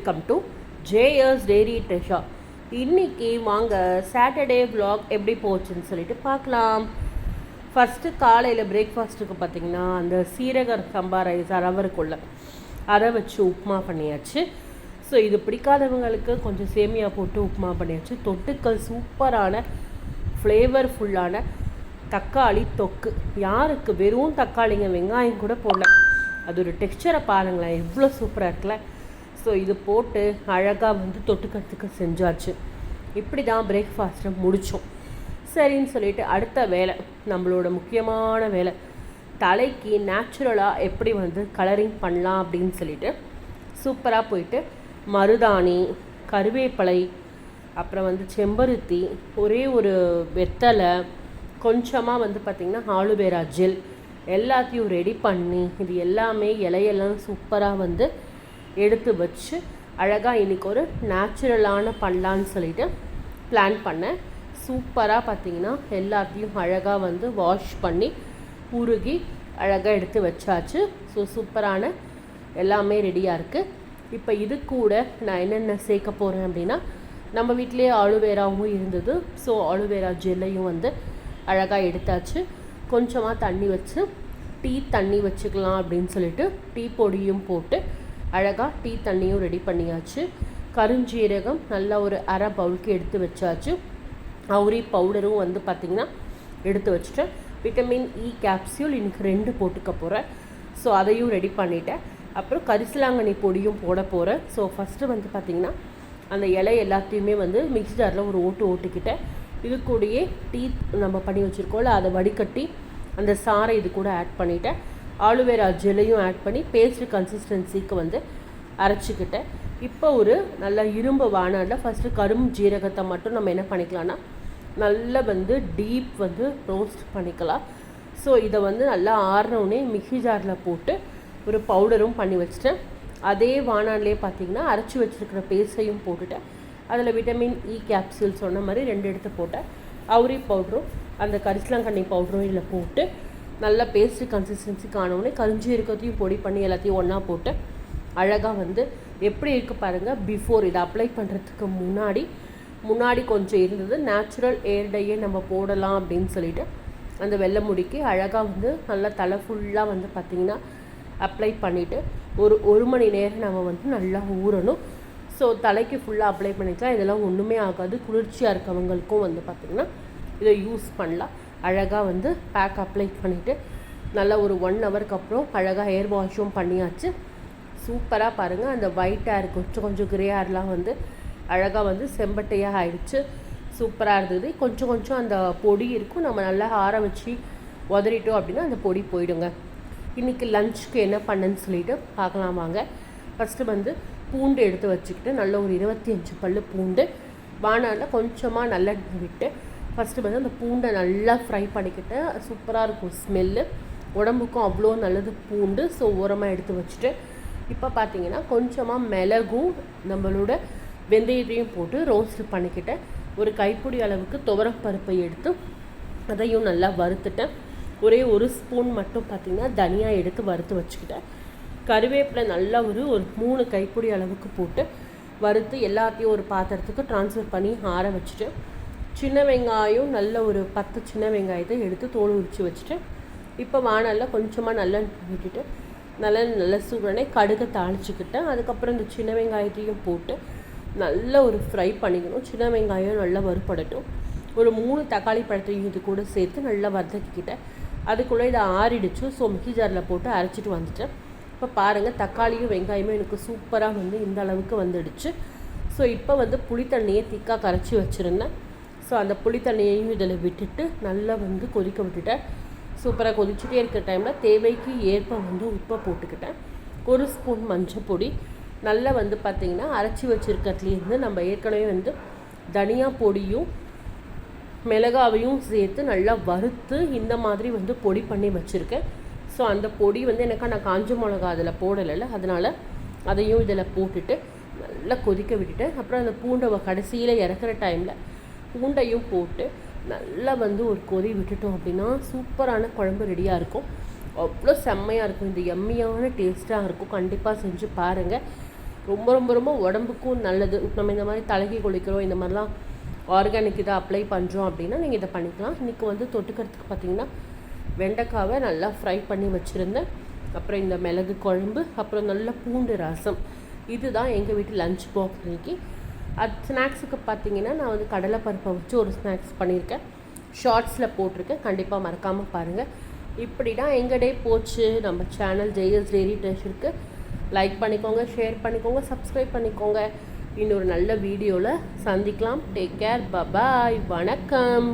Welcome to JS dairy treasure. இன்றைக்கி வாங்க Saturday vlog எப்படி போச்சுன்னு சொல்லிட்டு பார்க்கலாம். ஃபஸ்ட்டு காலையில் பிரேக்ஃபாஸ்ட்டுக்கு பார்த்திங்கன்னா அந்த சீரக சம்பா ரைஸ் ரவருக்குள்ள அதை வச்சு உப்புமா பண்ணியாச்சு. ஸோ இது பிடிக்காதவங்களுக்கு கொஞ்சம் சேமியா போட்டு உப்புமா பண்ணியாச்சு. தொட்டுக்கள் சூப்பரான ஃப்ளேவர்ஃபுல்லான தக்காளி தொக்கு. யாருக்கு வெறும் தக்காளிங்க, வெங்காயம் கூட போடல, அது ஒரு டெக்ஸ்சரை பாருங்களேன், எவ்வளோ சூப்பராக இருக்குல்ல. ஸோ இது போட்டு அழகாக தொட்டுக்கிறதுக்கு செஞ்சாச்சு. இப்படி தான் பிரேக்ஃபாஸ்ட்டை முடித்தோம். சரின்னு சொல்லிவிட்டு அடுத்த வேலை, நம்மளோட முக்கியமான வேலை, தலைக்கு நேச்சுரலாக எப்படி கலரிங் பண்ணலாம் அப்படின்னு சொல்லிட்டு சூப்பராக போயிட்டு மருதாணி, கருவேப்பிலை, அப்புறம் செம்பருத்தி, ஒரே ஒரு வெத்தலை, கொஞ்சமாக பார்த்திங்கன்னா ஆலுவேரா ஜெல் எல்லாத்தையும் ரெடி பண்ணி இது எல்லாமே இலையெல்லாம் சூப்பராக எடுத்து வச்சு அழகாக இன்றைக்கி ஒரு நேச்சுரலான பண்ணலான்னு சொல்லிட்டு பிளான் பண்ணேன். சூப்பராக பார்த்திங்கன்னா எல்லாத்தையும் அழகாக வாஷ் பண்ணி உருகி அழகாக எடுத்து வச்சாச்சு. ஸோ சூப்பரான எல்லாமே ரெடியாக இருக்குது. இப்போ இது கூட நான் என்னென்ன சேர்க்க போகிறேன் அப்படின்னா, நம்ம வீட்டிலேயே ஆலுவேராவும் இருந்தது. ஸோ ஆலுவேரா ஜெல்லையும் அழகாக எடுத்தாச்சு. கொஞ்சமாக தண்ணி வச்சு டீ தண்ணி வச்சுக்கலாம் அப்படின்னு சொல்லிட்டு டீ பொடியும் போட்டு அழகாக டீ தண்ணியும் ரெடி பண்ணியாச்சு. கருஞ்சீரகம் நல்லா ஒரு அரை பவுலுக்கு எடுத்து வச்சாச்சு. அவுரி பவுடரும் பார்த்திங்கன்னா எடுத்து வச்சுட்டேன். விட்டமின் இ கேப்சியூல் இன்றைக்கி 2 போட்டுக்க போகிறேன். ஸோ அதையும் ரெடி பண்ணிவிட்டேன். அப்புறம் கரிசலாங்கண்ணி பொடியும் போட போகிறேன். ஸோ ஃபஸ்ட்டு பார்த்திங்கன்னா அந்த இலை எல்லாத்தையுமே மிக்ஸி ஜாரில் ஒரு ஓட்டுக்கிட்டேன். இது கூடயே டீ நம்ம பண்ணி வச்சுருக்கோம்ல, அதை வடிகட்டி அந்த சாறை இது கூட ஆட் பண்ணிவிட்டேன். ஆலுவேரா ஜெல்லையும் ஆட் பண்ணி பேஸ்ட் கன்சிஸ்டன்சிக்கு அரைச்சிக்கிட்டேன். இப்போ ஒரு நல்ல இரும்பு வானலில் ஃபஸ்ட்டு கரும் ஜீரகத்தை மட்டும் நம்ம என்ன பண்ணிக்கலாம்னா நல்லா டீப் ரோஸ்ட் பண்ணிக்கலாம். ஸோ இதை நல்லா ஆறினோடனே மிக்ஸி ஜாரில் போட்டு ஒரு பவுடரும் பண்ணி வச்சுட்டேன். அதே வானல்லே பார்த்திங்கன்னா அரைச்சி வச்சுருக்கிற பேஸ்ட்டையும் போட்டுட்டேன். அதில் விட்டமின் இ கேப்சூல் சொன்ன மாதிரி 2 எடுத்து போட்டேன். அவுரி பவுடரும் அந்த கரிசலாங்கண்ணி பவுடரும் இதில் போட்டு நல்லா பேஸ்ட் கன்சிஸ்டன்சி காணவுடனே கருஞ்சீரகத்தையும் பொடி பண்ணி எல்லாத்தையும் ஒன்றா போட்டு அழகாக எப்படி இருக்குது பாருங்கள். பிஃபோர் இதை அப்ளை பண்ணுறதுக்கு முன்னாடி கொஞ்சம் இருந்தது. நேச்சுரல் ஏர் டையே நம்ம போடலாம் அப்படின்னு சொல்லிட்டு அந்த வெள்ளை முடிக்கு அழகாக நல்லா தலை ஃபுல்லாக பார்த்திங்கன்னா அப்ளை பண்ணிவிட்டு ஒரு மணி நேரம் நம்ம நல்லா ஊறணும். ஸோ தலைக்கு ஃபுல்லாக அப்ளை பண்ணிக்கலாம். இதெல்லாம் ஒன்றுமே ஆகாது. குளிர்ச்சியாக இருக்கவங்களுக்கும் பார்த்திங்கன்னா இதை யூஸ் பண்ணலாம். அழகாக பேக் அப்ளை பண்ணிவிட்டு நல்லா ஒரு 1 ஹவருக்கு அப்புறம் அழகாக ஹேர் வாஷும் பண்ணியாச்சு. சூப்பராக பாருங்கள், அந்த ஒயிட் ஹேர் கொஞ்சம் கிரே ஹேர்லாம் அழகாக செம்பட்டையாக ஆயிடுச்சு. சூப்பராக இருந்தது. கொஞ்சம் அந்த பொடி இருக்கும், நம்ம நல்லா ஆற வச்சு உதறிட்டோம் அப்படின்னா அந்த பொடி போயிடுங்க. இன்றைக்கி லஞ்சுக்கு என்ன பண்ணுன்னு சொல்லிட்டு பார்க்கலாம் வாங்க. ஃபஸ்ட்டு பூண்டு எடுத்து வச்சுக்கிட்டு நல்ல ஒரு 25 பல் பூண்டு வானலில் கொஞ்சமாக நல்லெண்ணெய் விட்டு ஃபஸ்ட்டு அந்த பூண்டை நல்லா ஃப்ரை பண்ணிக்கிட்டு சூப்பராக இருக்கும் ஸ்மெல்லு, உடம்புக்கும் அவ்வளோ நல்லது பூண்டு. ஸோ ஓரமாக எடுத்து வச்சுட்டு இப்போ பார்த்திங்கன்னா கொஞ்சமாக மிளகும் நம்மளோட வெந்தயத்தையும் போட்டு ரோஸ்ட் பண்ணிக்கிட்டேன். ஒரு கைப்பிடி அளவுக்கு துவரம் பருப்பை எடுத்து அதையும் நல்லா வறுத்துட்டேன். ஒரே 1 ஸ்பூன் மட்டும் பார்த்திங்கன்னா தனியா எடுத்து வறுத்து வச்சுக்கிட்டேன். கருவேப்பிலை நல்லா ஒரு 3 கைப்பிடி அளவுக்கு போட்டு வறுத்து எல்லாத்தையும் ஒரு பாத்திரத்துக்கு ட்ரான்ஸ்ஃபர் பண்ணி ஆற வச்சுட்டு, சின்ன வெங்காயம் நல்ல ஒரு 10 சின்ன வெங்காயத்தை எடுத்து தோல் உரித்து வச்சுட்டேன். இப்போ வானலில் கொஞ்சமாக நல்லெண்ணெய் விட்டுட்டு நல்ல சூடனே கடுகை தாளிச்சுக்கிட்டேன். அதுக்கப்புறம் இந்த சின்ன வெங்காயத்தையும் போட்டு நல்லா ஒரு ஃப்ரை பண்ணிக்கணும். சின்ன வெங்காயம் நல்லா வறுபடட்டும். ஒரு 3 தக்காளி பழத்தையும் இது கூட சேர்த்து நல்லா வதக்கிக்கிட்டேன். அதுக்குள்ளே இதை ஆறிடுச்சு. ஸோ மிக்ஸி ஜாரில் போட்டு அரைச்சிட்டு வந்துட்டேன். இப்போ பாருங்கள், தக்காளியும் வெங்காயமும் எனக்கு சூப்பராக இந்த அளவுக்கு வந்துடுச்சு. ஸோ இப்போ புளி தண்ணியை திக்காக கரைச்சி வச்சுருந்தேன். ஸோ அந்த புளி தண்ணியையும் இதில் விட்டுட்டு நல்லா கொதிக்க விட்டுட்டேன். சூப்பராக கொதிச்சுட்டே இருக்கிற டைமில் தேவைக்கு ஏற்ப உப்பை போட்டுக்கிட்டேன். 1 ஸ்பூன் மஞ்சள் பொடி நல்லா பார்த்திங்கன்னா அரைச்சி வச்சுருக்கிறதுலேருந்து நம்ம ஏற்கனவே தனியா பொடியும் மிளகாவையும் சேர்த்து நல்லா வறுத்து இந்த மாதிரி பொடி பண்ணி வச்சுருக்கேன். ஸோ அந்த பொடி எனக்கு நான் காஞ்ச மிளகா அதில் போடலை, அதனால் அதையும் இதில் போட்டுட்டு நல்லா கொதிக்க விட்டுட்டேன். அப்புறம் அந்த பூண்டை கடைசியில் இறக்குற டைமில் பூண்டையும் போட்டு நல்லா ஒரு கொதி விட்டுட்டோம் அப்படின்னா சூப்பரான குழம்பு ரெடியாக இருக்கும். அவ்வளோ செம்மையாக இருக்கும். இந்த எம்மியான டேஸ்ட்டாக இருக்கும். கண்டிப்பாக செஞ்சு பாருங்கள். ரொம்ப ரொம்ப ரொம்ப உடம்புக்கும் நல்லது. நம்ம இந்த மாதிரி தலைக்கு குளிக்கிறோம், இந்த மாதிரிலாம் ஆர்கானிக் இதை அப்ளை பண்ணுறோம் அப்படின்னா நீங்கள் இதை பண்ணிக்கலாம். இன்றைக்கி வந்து தொட்டுக்கிறதுக்கு பார்த்திங்கன்னா வெண்டைக்காவை நல்லா ஃப்ரை பண்ணி வச்சுருந்தேன். அப்புறம் இந்த மிளகு குழம்பு, அப்புறம் நல்ல பூண்டு ரசம். இதுதான் எங்கள் வீட்டு லஞ்ச் பாக்ஸ் இன்றைக்கி. ஸ்நாக்ஸுக்கு பார்த்திங்கன்னா நான் வந்து கடலைப்பருப்பை வச்சு ஒரு ஸ்நாக்ஸ் பண்ணியிருக்கேன், ஷார்ட்ஸில் போட்டிருக்கேன், கண்டிப்பாக மறக்காமல் பாருங்கள். இப்படி தான் எங்கள் டே போச்சு. நம்ம சேனல் ஜெயஸ் டெய்ரி ட்ரெஷருக்கு லைக் பண்ணிக்கோங்க, ஷேர் பண்ணிக்கோங்க, சப்ஸ்கிரைப் பண்ணிக்கோங்க. இன்னொரு நல்ல வீடியோவில் சந்திக்கலாம். டேக் கேர், பாய், வணக்கம்.